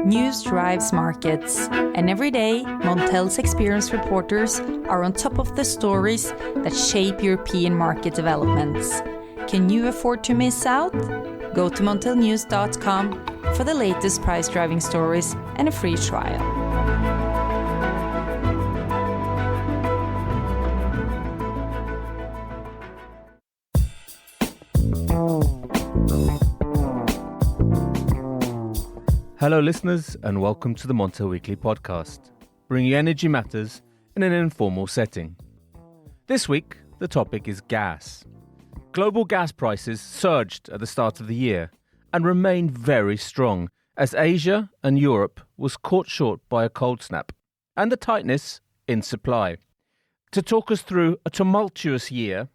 News drives markets, and every day, Montel's experienced reporters are on top of the stories that shape European market developments. Can you afford to miss out? Go to montelnews.com for the latest price-driving stories and a free trial. Hello listeners and welcome to the Montel Weekly Podcast, bringing you energy matters in an informal setting. This week, the topic is gas. Global gas prices surged at the start of the year and remained very strong as Asia and Europe was caught short by a cold snap and the tightness in supply. To talk us through a tumultuous year,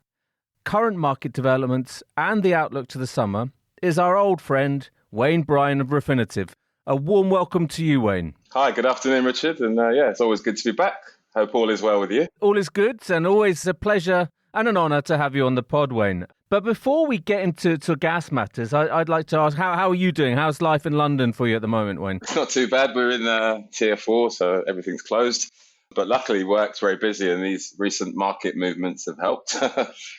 current market developments and the outlook to the summer is our old friend Bryan of Refinitiv. A warm welcome to you, Wayne. Hi, good afternoon, Richard. And it's always good to be back. Hope all is well with you. All is good and always a pleasure and an honour to have you on the pod, Wayne. But before we get into gas matters, I'd like to ask, how are you doing? How's life in London for you at the moment, Wayne? It's not too bad. We're in Tier 4, so everything's closed. But luckily, work's very busy and these recent market movements have helped.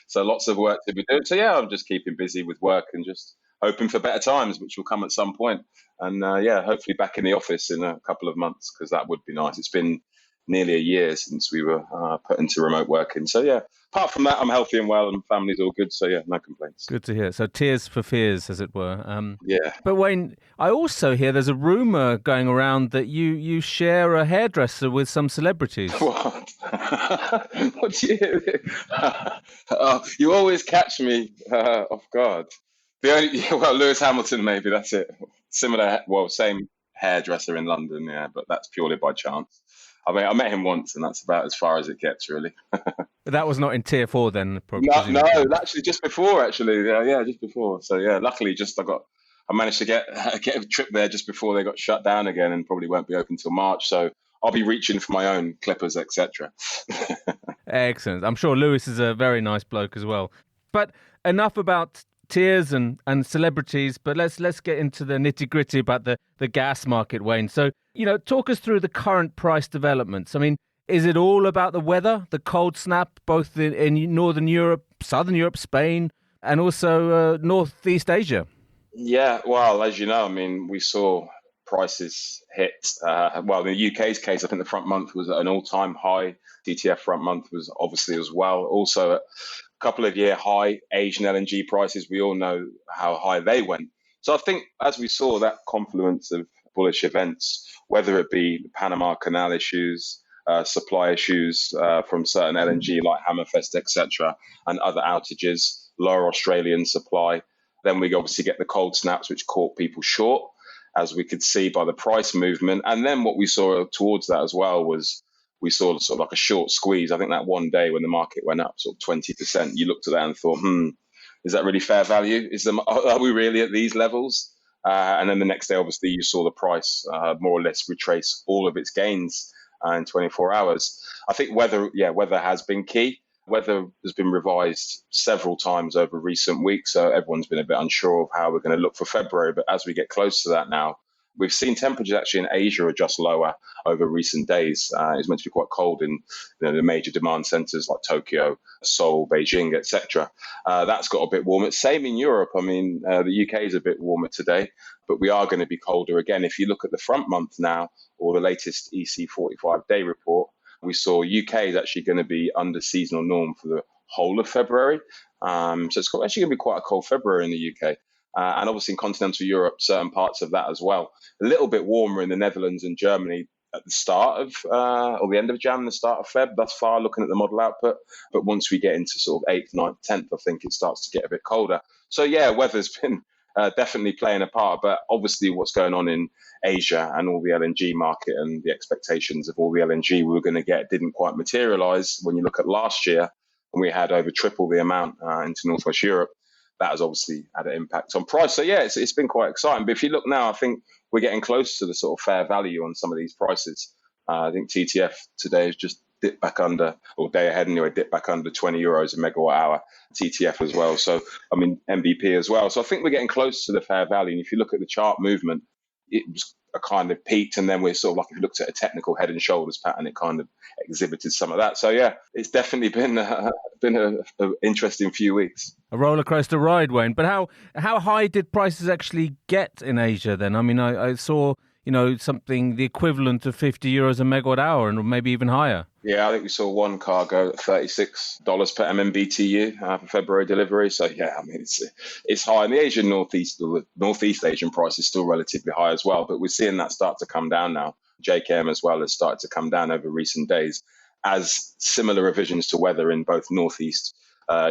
So lots of work to be doing. So I'm just keeping busy with work and just hoping for better times, which will come at some point. And hopefully back in the office in a couple of months, because that would be nice. It's been nearly a year since we were put into remote working. So apart from that, I'm healthy and well and family's all good. So no complaints. Good to hear. So tears for fears, as it were. Yeah. But Wayne, I also hear there's a rumour going around that you share a hairdresser with some celebrities. What? What do you hear? You always catch me off guard. Lewis Hamilton, maybe, that's it. Same hairdresser in London, but that's purely by chance. I mean, I met him once, and that's about as far as it gets, really. But that was not in Tier 4 then? No, actually, just before, just before. So, luckily, I managed to get a trip there just before they got shut down again and probably won't be open till March. So I'll be reaching for my own clippers, etc. Excellent. I'm sure Lewis is a very nice bloke as well. But enough about tears and celebrities, but let's get into the nitty-gritty about the gas market, Wayne. So, talk us through the current price developments. I mean, is it all about the weather, the cold snap, both in Northern Europe, Southern Europe, Spain, and also Northeast Asia? Yeah, well, as you know, I mean, we saw prices hit, in the UK's case, I think the front month was at an all-time high. TTF front month was obviously as well. Also at couple of year high. Asian LNG prices, we all know how high they went. So I think as we saw that confluence of bullish events, whether it be the Panama Canal issues, supply issues from certain LNG like Hammerfest, etc., and other outages, lower Australian supply, then we obviously get the cold snaps, which caught people short, as we could see by the price movement. And then what we saw towards that as well was we saw sort of like a short squeeze. I think that one day when the market went up sort of 20%, you looked at that and thought, is that really fair value? Are we really at these levels? And then the next day, obviously, you saw the price more or less retrace all of its gains in 24 hours. I think weather has been key. Weather has been revised several times over recent weeks, so everyone's been a bit unsure of how we're going to look for February. But as we get close to that now, we've seen temperatures actually in Asia adjust lower over recent days. It's meant to be quite cold in the major demand centres like Tokyo, Seoul, Beijing, etc. That's got a bit warmer. Same in Europe. I mean, the UK is a bit warmer today, but we are going to be colder again. If you look at the front month now, or the latest EC 45-day report, we saw UK is actually going to be under seasonal norm for the whole of February. So it's actually going to be quite a cold February in the UK. And obviously in continental Europe, certain parts of that as well. A little bit warmer in the Netherlands and Germany at the start of, or the end of Jan, the start of Feb, thus far, looking at the model output. But once we get into sort of 8th, 9th, 10th, I think it starts to get a bit colder. So weather's been definitely playing a part. But obviously what's going on in Asia and all the LNG market and the expectations of all the LNG we were going to get didn't quite materialize. When you look at last year, when we had over triple the amount into Northwest Europe, that has obviously had an impact on price. So it's been quite exciting. But if you look now, I think we're getting close to the sort of fair value on some of these prices. I think TTF today has just dipped back under, or day ahead anyway, dipped back under 20 euros a megawatt hour, TTF as well. So, I mean, MVP as well. So I think we're getting close to the fair value. And if you look at the chart movement, it was kind of peaked, and then we're sort of like, if you looked at a technical head and shoulders pattern, it kind of exhibited some of that. So yeah, it's definitely been a interesting few weeks. A roller coaster ride, Wayne. But how high did prices actually get in Asia then? I mean, I saw, something the equivalent of €50 a megawatt hour, and maybe even higher. Yeah, I think we saw one cargo at $36 per MMBTU for February delivery. So yeah, I mean, it's high. And the Asian Northeast Asian price is still relatively high as well. But we're seeing that start to come down now. JKM as well has started to come down over recent days, as similar revisions to weather in both Northeast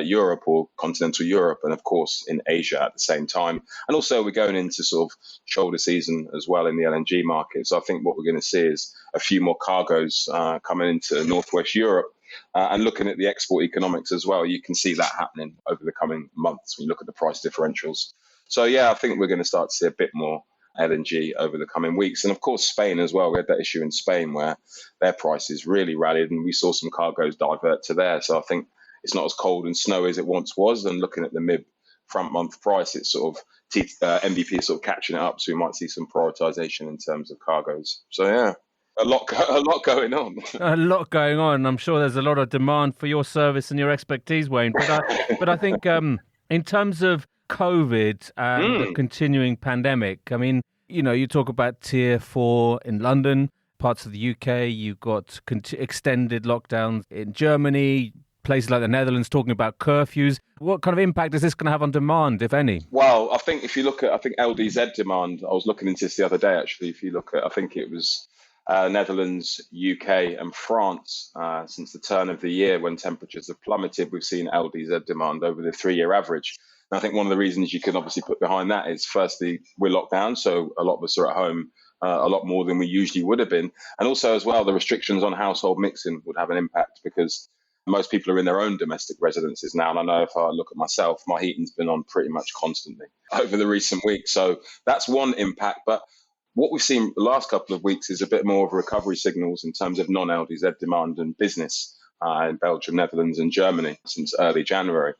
Europe or continental Europe, and of course in Asia at the same time. And also we're going into sort of shoulder season as well in the LNG market. So I think what we're going to see is a few more cargoes coming into Northwest Europe. And looking at the export economics as well, you can see that happening over the coming months when you look at the price differentials. So yeah, I think we're going to start to see a bit more LNG over the coming weeks. And of course, Spain as well. We had that issue in Spain where their prices really rallied, and we saw some cargoes divert to there. So I think it's not as cold and snowy as it once was. And looking at the mid front month price, it's sort of MVP is sort of catching it up. So we might see some prioritization in terms of cargoes. So yeah, a lot going on. A lot going on. I'm sure there's a lot of demand for your service and your expertise, Wayne. But I think in terms of COVID and the continuing pandemic, I mean, you talk about Tier 4 in London, parts of the UK, you've got extended lockdowns in Germany, places like the Netherlands talking about curfews. What kind of impact is this going to have on demand, if any? Well, I think if you look at, LDZ demand, I was looking into this the other day, actually. If you look at, I think it was Netherlands, UK and France, since the turn of the year when temperatures have plummeted, we've seen LDZ demand over the 3-year average. And I think one of the reasons you can obviously put behind that is, firstly, we're locked down, so a lot of us are at home a lot more than we usually would have been. And also as well, the restrictions on household mixing would have an impact, because most people are in their own domestic residences now. And I know if I look at myself, my heating's been on pretty much constantly over the recent weeks. So that's one impact. But what we've seen the last couple of weeks is a bit more of recovery signals in terms of non-LDZ demand and business in Belgium, Netherlands and Germany since early January.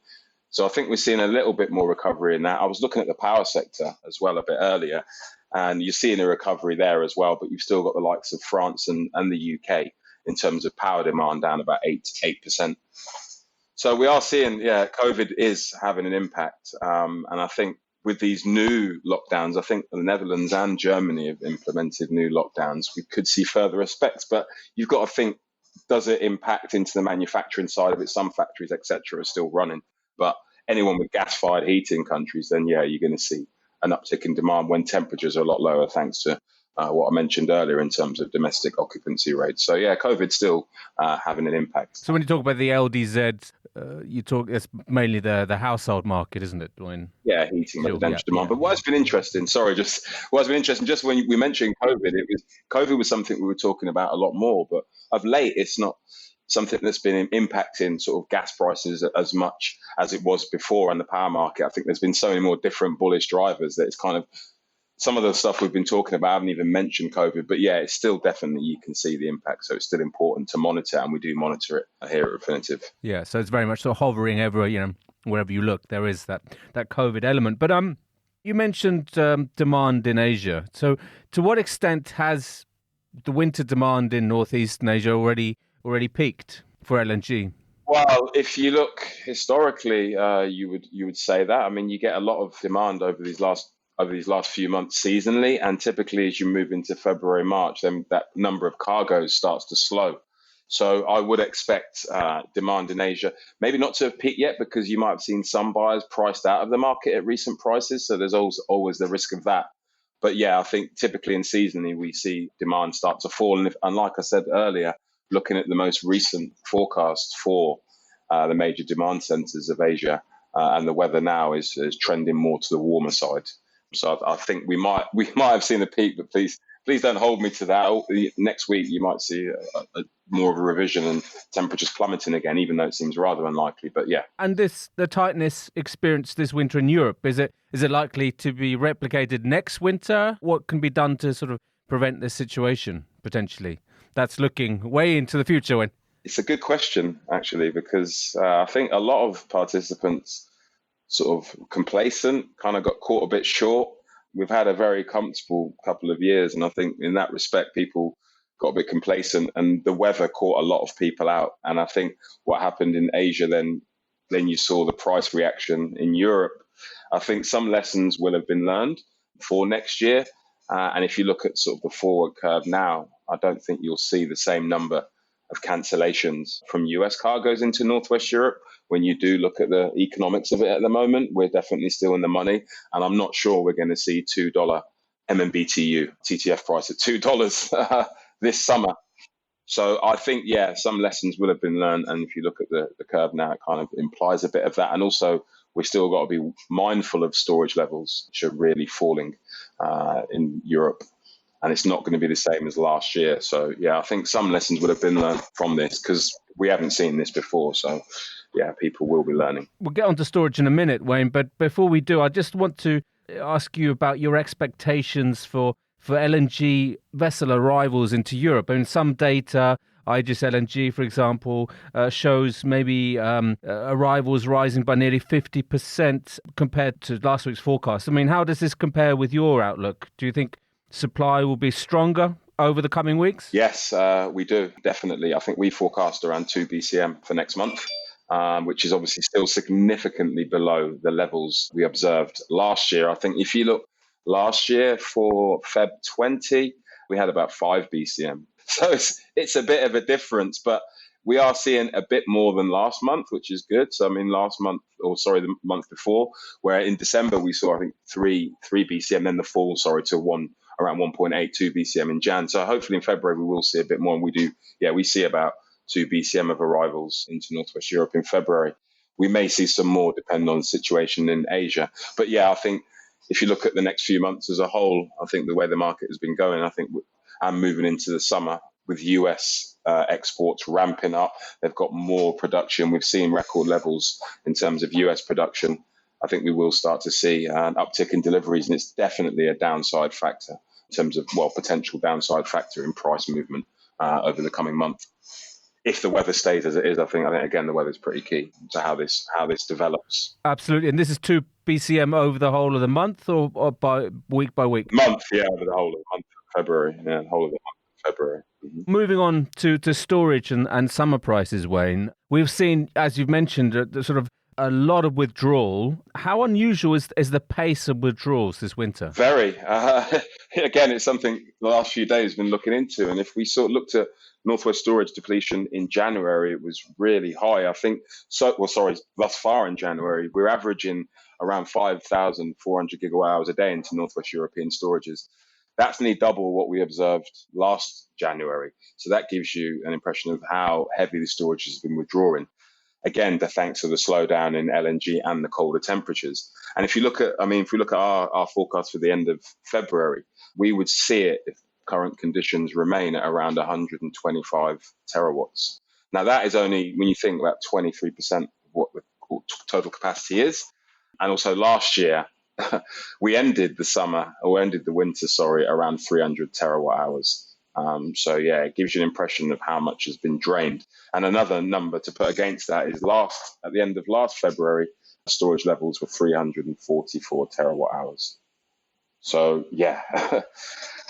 So I think we're seeing a little bit more recovery in that. I was looking at the power sector as well a bit earlier, and you're seeing a recovery there as well. But you've still got the likes of France and the UK in terms of power demand down about 8%. So we are seeing, COVID is having an impact. And I think with these new lockdowns, I think the Netherlands and Germany have implemented new lockdowns. We could see further effects, but you've got to think, does it impact into the manufacturing side of it? Some factories, etc., are still running. But anyone with gas-fired heating countries, then you're going to see an uptick in demand when temperatures are a lot lower, thanks to what I mentioned earlier in terms of domestic occupancy rates. So yeah, COVID's still having an impact. So when you talk about the LDZ, it's mainly the household market, isn't it, Dwayne? Yeah, heating, residential demand. But what's been interesting, just when we mentioned COVID was something we were talking about a lot more, but of late it's not something that's been impacting sort of gas prices as much as it was before in the power market. I think there's been so many more different bullish drivers that it's kind of, some of the stuff we've been talking about, I haven't even mentioned COVID, but yeah, it's still definitely, you can see the impact. So it's still important to monitor, and we do monitor it here at Refinitiv. Yeah, so it's very much sort of hovering everywhere, wherever you look, there is that COVID element. But you mentioned demand in Asia. So to what extent has the winter demand in Northeastern Asia already peaked for LNG? Well, if you look historically, you would say that. I mean, you get a lot of demand over these last few months seasonally, and typically as you move into February, March, then that number of cargoes starts to slow. So I would expect demand in Asia maybe not to have peaked yet, because you might have seen some buyers priced out of the market at recent prices. So there's always the risk of that. But yeah, I think typically and seasonally we see demand start to fall. And like I said earlier, looking at the most recent forecasts for the major demand centers of Asia, and the weather now is trending more to the warmer side. So I think we might have seen a peak, but please don't hold me to that. Next week you might see more of a revision and temperatures plummeting again, even though it seems rather unlikely. But yeah. And the tightness experienced this winter in Europe, is it likely to be replicated next winter? What can be done to sort of prevent this situation potentially? That's looking way into the future. When it's a good question, actually, because I think a lot of participants sort of complacent, kind of got caught a bit short. we've had a very comfortable couple of years. And I think in that respect, people got a bit complacent and the weather caught a lot of people out. And I think what happened in Asia, then you saw the price reaction in Europe. I think some lessons will have been learned for next year. And if you look at sort of the forward curve now, I don't think you'll see the same number of cancellations from US cargoes into Northwest Europe. When you do look at the economics of it at the moment, we're definitely still in the money. And I'm not sure we're going to see $2 MMBTU TTF price at $2 this summer. So I think, some lessons will have been learned. And if you look at the curve now, it kind of implies a bit of that. And also, we still got to be mindful of storage levels, which are really falling in Europe. And it's not going to be the same as last year. So, I think some lessons would have been learned from this because we haven't seen this before. So, people will be learning. We'll get onto storage in a minute, Wayne. But before we do, I just want to ask you about your expectations for LNG vessel arrivals into Europe. I mean, some data, Asian LNG, for example, shows maybe arrivals rising by nearly 50% compared to last week's forecast. I mean, how does this compare with your outlook? Do you think supply will be stronger over the coming weeks? Yes, we do, definitely. I think we forecast around 2 BCM for next month, which is obviously still significantly below the levels we observed last year. I think if you look last year for Feb 20, we had about 5 BCM. So it's a bit of a difference, but we are seeing a bit more than last month, which is good. So, I mean, the month before, where in December we saw, I think, 3 BCM, then the fall, to around 1.82 BCM in Jan. So hopefully in February we will see a bit more. And we see about 2 BCM of arrivals into Northwest Europe in February. We may see some more depending on the situation in Asia. But I think if you look at the next few months as a whole, I think the way the market has been going, I think I'm moving into the summer with US exports ramping up. They've got more production. We've seen record levels in terms of US production. I think we will start to see an uptick in deliveries, and it's definitely a downside factor in terms of, potential downside factor in price movement over the coming month. If the weather stays as it is, I think again, the weather's pretty key to how this develops. Absolutely. And this is 2 BCM over the whole of the month or by week? Month, over the whole of the month of February. Yeah, the whole of the month of February. Mm-hmm. Moving on to storage and summer prices, Wayne. We've seen, as you've mentioned, a lot of withdrawal. How unusual is the pace of withdrawals this winter? Very. Again, it's something the last few days we've been looking into. And if we looked at Northwest storage depletion in January, it was really high. I think, thus far in January, we're averaging around 5,400 gigawatt hours a day into Northwest European storages. That's nearly double what we observed last January. So that gives you an impression of how heavy the storage has been withdrawing. Again, thanks to the slowdown in LNG and the colder temperatures. And if we look at our forecast for the end of February, we would see it if current conditions remain at around 125 terawatts. Now, that is only, when you think about 23% of what the total capacity is. And also last year, we ended the winter, around 300 terawatt hours. It gives you an impression of how much has been drained. And another number to put against that is at the end of last February, storage levels were 344 terawatt hours. So,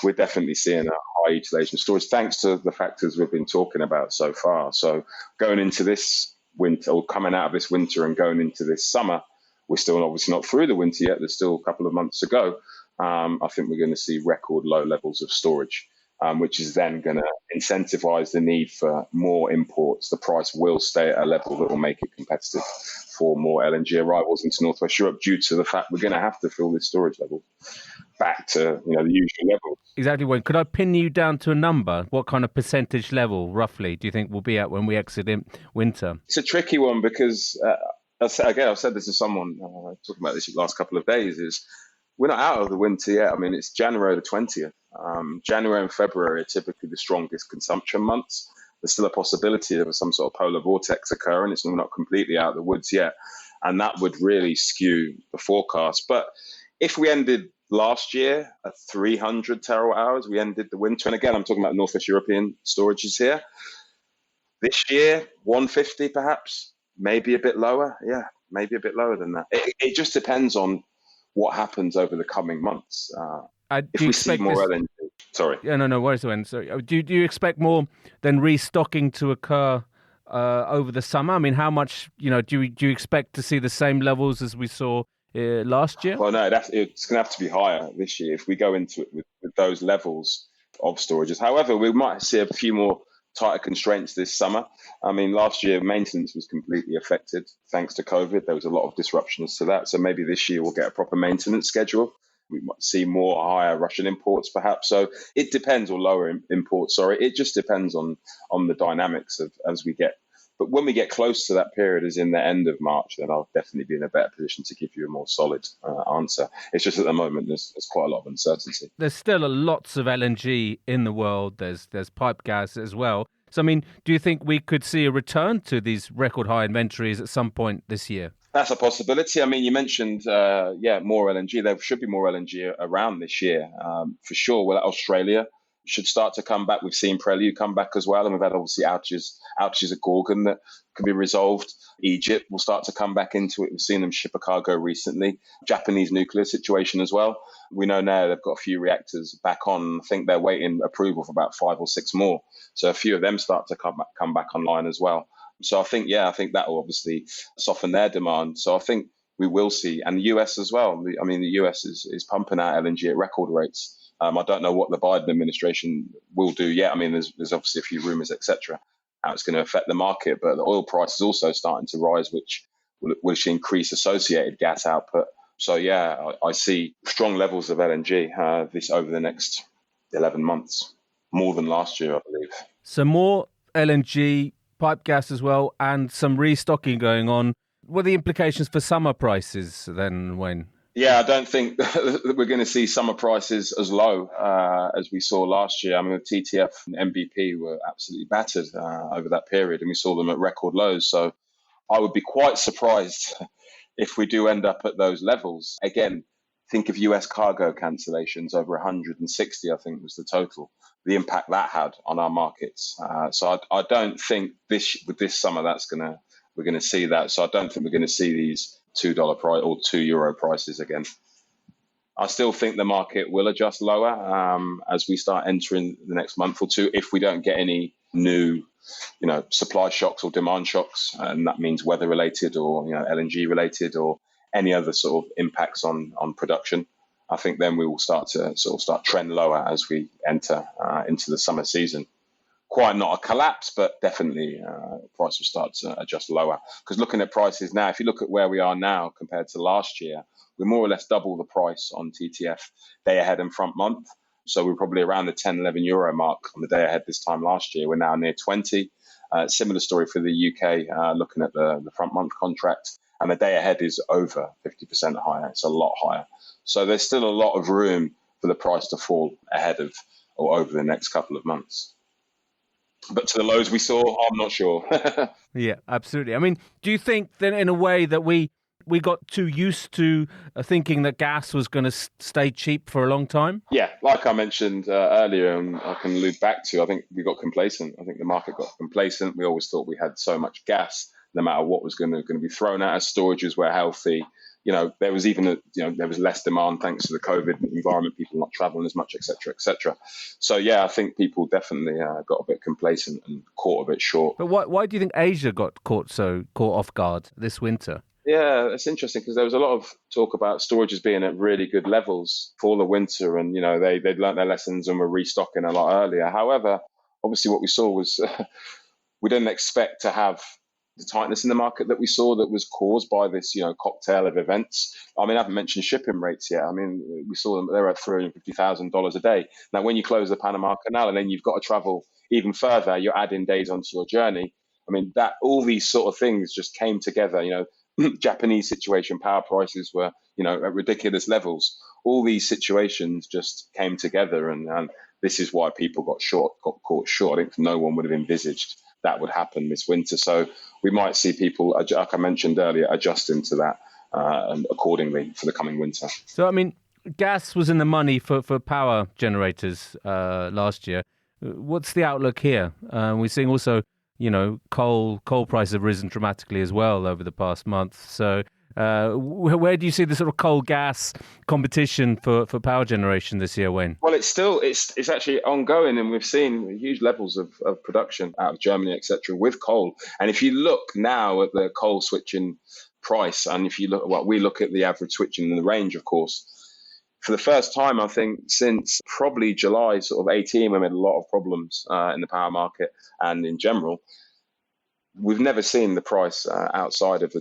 we're definitely seeing a high utilization of storage, thanks to the factors we've been talking about so far. So going into this winter, or coming out of this winter and going into this summer, we're still obviously not through the winter yet. There's still a couple of months to go. I think we're going to see record low levels of storage, which is then going to incentivize the need for more imports. The price will stay at a level that will make it competitive for more LNG arrivals into Northwest Europe, due to the fact we're going to have to fill this storage level back to the usual level. Exactly, Wayne. Could I pin you down to a number? What kind of percentage level, roughly, do you think we'll be at when we exit in winter? It's a tricky one because, I've said this to someone talking about this the last couple of days, is we're not out of the winter yet. I mean, it's January the 20th. January and February are typically the strongest consumption months. There's still a possibility of some sort of polar vortex occurring. It's not completely out of the woods yet. And that would really skew the forecast. But if we ended last year at 300 terawatt hours, we ended the winter. And again, I'm talking about Northwest European storages here. This year, 150 perhaps, maybe a bit lower. Yeah, maybe a bit lower than that. It just depends on what happens over the coming months. If we see more LNG, sorry. Yeah, no worries, Owen. Sorry. Do you expect more than restocking to occur over the summer? I mean, how much, do you expect to see the same levels as we saw last year? Well, no, it's going to have to be higher this year if we go into it with those levels of storages. However, we might see a few more tighter constraints this summer. I mean, last year maintenance was completely affected thanks to COVID. There was a lot of disruptions to that. So maybe this year we'll get a proper maintenance schedule. We might see more higher Russian imports, perhaps. So it depends, or lower imports. Sorry, it just depends on the dynamics of as we get. But when we get close to that period, as in the end of March, then I'll definitely be in a better position to give you a more solid answer. It's just at the moment there's quite a lot of uncertainty. There's still lots of LNG in the world. There's pipe gas as well. So, I mean, do you think we could see a return to these record high inventories at some point this year? That's a possibility. I mean, you mentioned, more LNG. There should be more LNG around this year, for sure. Well, Australia should start to come back. We've seen Prelude come back as well, and we've had obviously outages at Gorgon that can be resolved. Egypt will start to come back into it. We've seen them ship a cargo recently. Japanese nuclear situation as well. We know now they've got a few reactors back on. I think they're waiting approval for about 5 or 6 more. So a few of them start to come back online as well. So I think that will obviously soften their demand. So I think we will see, and the US as well. I mean, the US is pumping out LNG at record rates. I don't know what the Biden administration will do yet. I mean, there's obviously a few rumors, etc., how it's going to affect the market. But the oil price is also starting to rise, which will increase associated gas output. So, I see strong levels of LNG this over the next 11 months, more than last year, I believe. So more LNG, pipe gas as well, and some restocking going on. What are the implications for summer prices then, Wayne? Yeah, I don't think that we're going to see summer prices as low as we saw last year. I mean, the TTF and MVP were absolutely battered over that period, and we saw them at record lows. So I would be quite surprised if we do end up at those levels. Again, think of US cargo cancellations, over 160, I think was the total, the impact that had on our markets. So I don't think with this summer we're going to see that. So I don't think we're going to see these $2 price or €2 prices again. I still think the market will adjust lower as we start entering the next month or two, if we don't get any new, supply shocks or demand shocks, and that means weather related or LNG related or any other sort of impacts on production. I think then we will start to start trend lower as we enter into the summer season. Quite not a collapse, but definitely price will start to adjust lower. Because looking at prices now, if you look at where we are now compared to last year, we're more or less double the price on TTF day ahead and front month. So we're probably around the 10, 11 euro mark on the day ahead this time last year. We're now near 20. Similar story for the UK, looking at the front month contract. And the day ahead is over 50% higher. It's a lot higher. So there's still a lot of room for the price to fall ahead of or over the next couple of months. But to the lows we saw, I'm not sure. Yeah, absolutely. I mean, do you think then in a way that we got too used to thinking that gas was going to stay cheap for a long time? Yeah, like I mentioned earlier, and I can allude back to, I think we got complacent. I think the market got complacent. We always thought we had so much gas, no matter what was going to be thrown at us. Storages were healthy. There was even there was less demand thanks to the COVID environment, people not traveling as much, et cetera, et cetera. So, I think people definitely got a bit complacent and caught a bit short. But why do you think Asia got caught off guard this winter? Yeah, it's interesting because there was a lot of talk about storages being at really good levels for the winter, and they'd learnt their lessons and were restocking a lot earlier. However, obviously what we saw was we didn't expect to have the tightness in the market that we saw that was caused by this cocktail of events. I mean, I haven't mentioned shipping rates yet. I mean, we saw them, they were at $350,000 a day. Now, when you close the Panama Canal and then you've got to travel even further, you're adding days onto your journey. I mean, that all these sort of things just came together. Japanese situation, power prices were, at ridiculous levels. All these situations just came together, and this is why people got caught short. I think no one would have envisaged that would happen this winter. So we might see people, like I mentioned earlier, adjusting to that and accordingly for the coming winter. So, I mean, gas was in the money for power generators last year. What's the outlook here? We're seeing also, coal prices have risen dramatically as well over the past month. So Where do you see the sort of coal-gas competition for power generation this year, Wayne? Well, it's actually ongoing, and we've seen huge levels of production out of Germany, etc., with coal. And if you look now at the coal switching price, and if you look at what we look at the average switching in the range, of course, for the first time, I think, since probably July sort of 18, when we had a lot of problems in the power market and in general, we've never seen the price outside of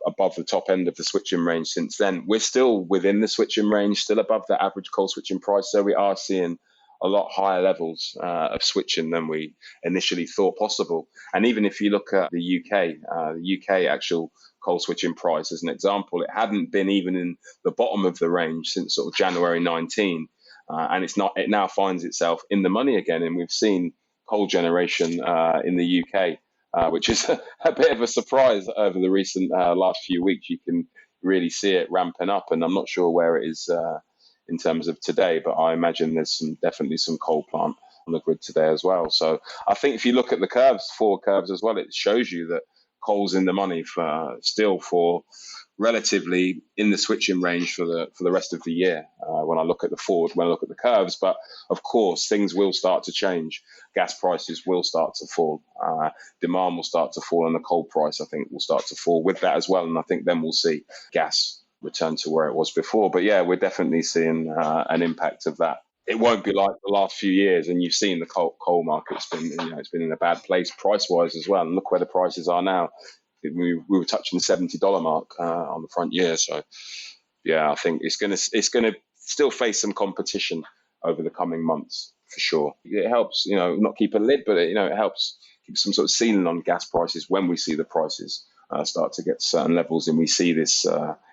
above the top end of the switching range since then. We're still within the switching range, still above the average coal switching price. So we are seeing a lot higher levels of switching than we initially thought possible. And even if you look at the UK actual coal switching price as an example, it hadn't been even in the bottom of the range since sort of January 19. And it now finds itself in the money again. And we've seen coal generation in the UK, which is a bit of a surprise over the recent last few weeks. You can really see it ramping up, and I'm not sure where it is in terms of today, but I imagine there's definitely some coal plant on the grid today as well. So I think if you look at the forward curves as well, it shows you that coal's in the money for relatively in the switching range for the rest of the year. When I look at the curves, but of course things will start to change. Gas prices will start to fall. Demand will start to fall, and the coal price, I think, will start to fall with that as well. And I think then we'll see gas return to where it was before. But yeah, we're definitely seeing an impact of that. It won't be like the last few years, and you've seen the coal market's it's been in a bad place price wise as well. And look where the prices are now. We were touching the $70 mark on the front year. So yeah, I think it's gonna still face some competition over the coming months for sure. It helps, not keep a lid, but it helps keep some sort of ceiling on gas prices when we see the prices start to get certain levels, and we see this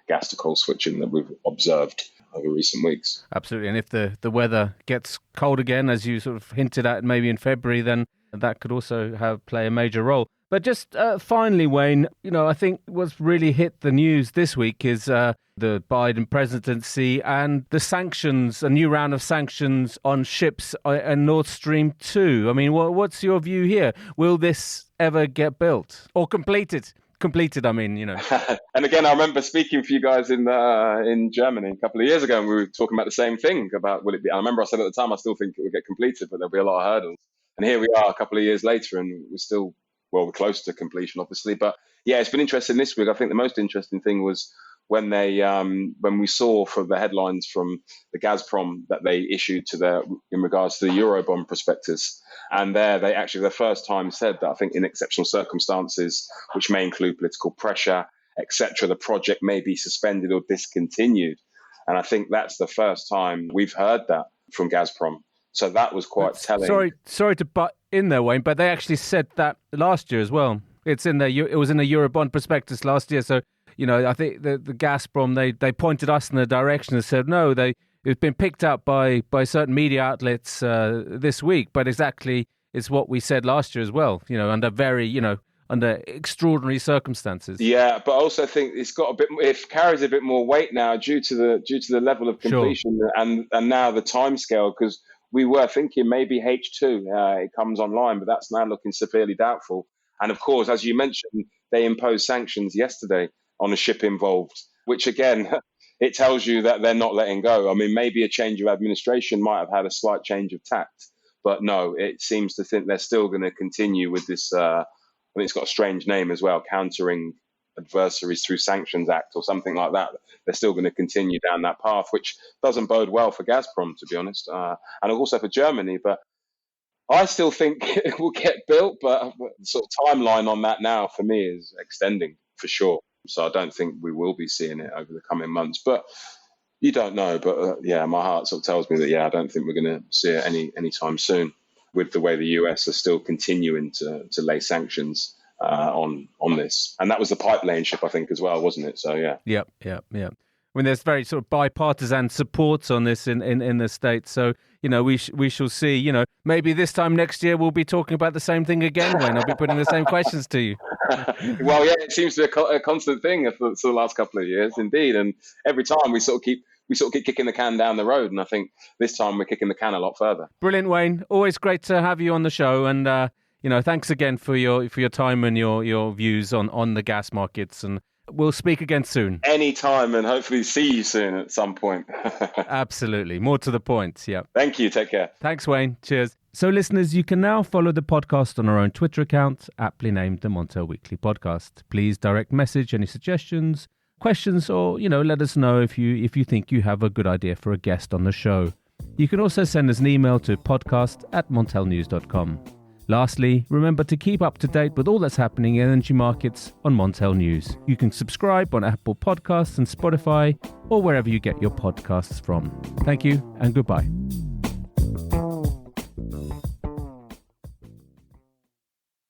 gas to coal switching that we've observed over recent weeks. Absolutely. And if the weather gets cold again, as you sort of hinted at maybe in February, then that could also play a major role. But just finally, Wayne, I think what's really hit the news this week is the Biden presidency and the sanctions, a new round of sanctions on ships and Nord Stream 2. I mean, what's your view here? Will this ever get built or completed? I mean. And again, I remember speaking for you guys in Germany a couple of years ago, and we were talking about the same thing about will it be. I remember I said at the time I still think it will get completed, but there'll be a lot of hurdles. And here we are a couple of years later, and we're close to completion, obviously. But yeah, it's been interesting this week. I think the most interesting thing was when we saw from the headlines from the Gazprom that they issued in regards to the Eurobond prospectus. And there they actually the first time said that I think in exceptional circumstances, which may include political pressure, etc., the project may be suspended or discontinued. And I think that's the first time we've heard that from Gazprom. So that was quite telling. Sorry to butt in there, Wayne, but they actually said that last year as well. It was in the Eurobond prospectus last year. So, I think the Gazprom, they pointed us in the direction and said, no, it's been picked up by certain media outlets this week. But exactly it's what we said last year as well, under extraordinary circumstances. Yeah, but I also think it carries a bit more weight now due to the level of completion. Sure. and now the timescale, because we were thinking maybe H2 it comes online, but that's now looking severely doubtful. And of course, as you mentioned, they imposed sanctions yesterday on a ship involved, which again, it tells you that they're not letting go. I mean, maybe a change of administration might have had a slight change of tact, but no, it seems to think they're still going to continue with this. I think it's got a strange name as well, Countering Adversaries Through Sanctions Act or something like that. They're still going to continue down that path, which doesn't bode well for Gazprom, to be honest, and also for Germany. But I still think it will get built, but the sort of timeline on that now for me is extending for sure. So I don't think we will be seeing it over the coming months, but you don't know. But my heart sort of tells me that, I don't think we're going to see it anytime soon, with the way the US are still continuing to lay sanctions on this. And that was the pipeline ship, I think, as well, wasn't it? So, yeah. Yep. I mean, there's very sort of bipartisan support on this in the States. So, we shall see, maybe this time next year we'll be talking about the same thing again, when I'll be putting the same questions to you. Well, yeah, it seems to be a constant thing for the last couple of years, indeed. And every time we sort of keep kicking the can down the road. And I think this time we're kicking the can a lot further. Brilliant, Wayne. Always great to have you on the show. And, thanks again for your time and your views on the gas markets and we'll speak again soon. Anytime, and hopefully see you soon at some point. Absolutely. More to the point. Yeah. Thank you. Take care. Thanks, Wayne. Cheers. So, listeners, you can now follow the podcast on our own Twitter account, aptly named the Montel Weekly Podcast. Please direct message any suggestions, questions, or, let us know if you think you have a good idea for a guest on the show. You can also send us an email to podcast@montelnews.com. Lastly, remember to keep up to date with all that's happening in energy markets on Montel News. You can subscribe on Apple Podcasts and Spotify, or wherever you get your podcasts from. Thank you and goodbye.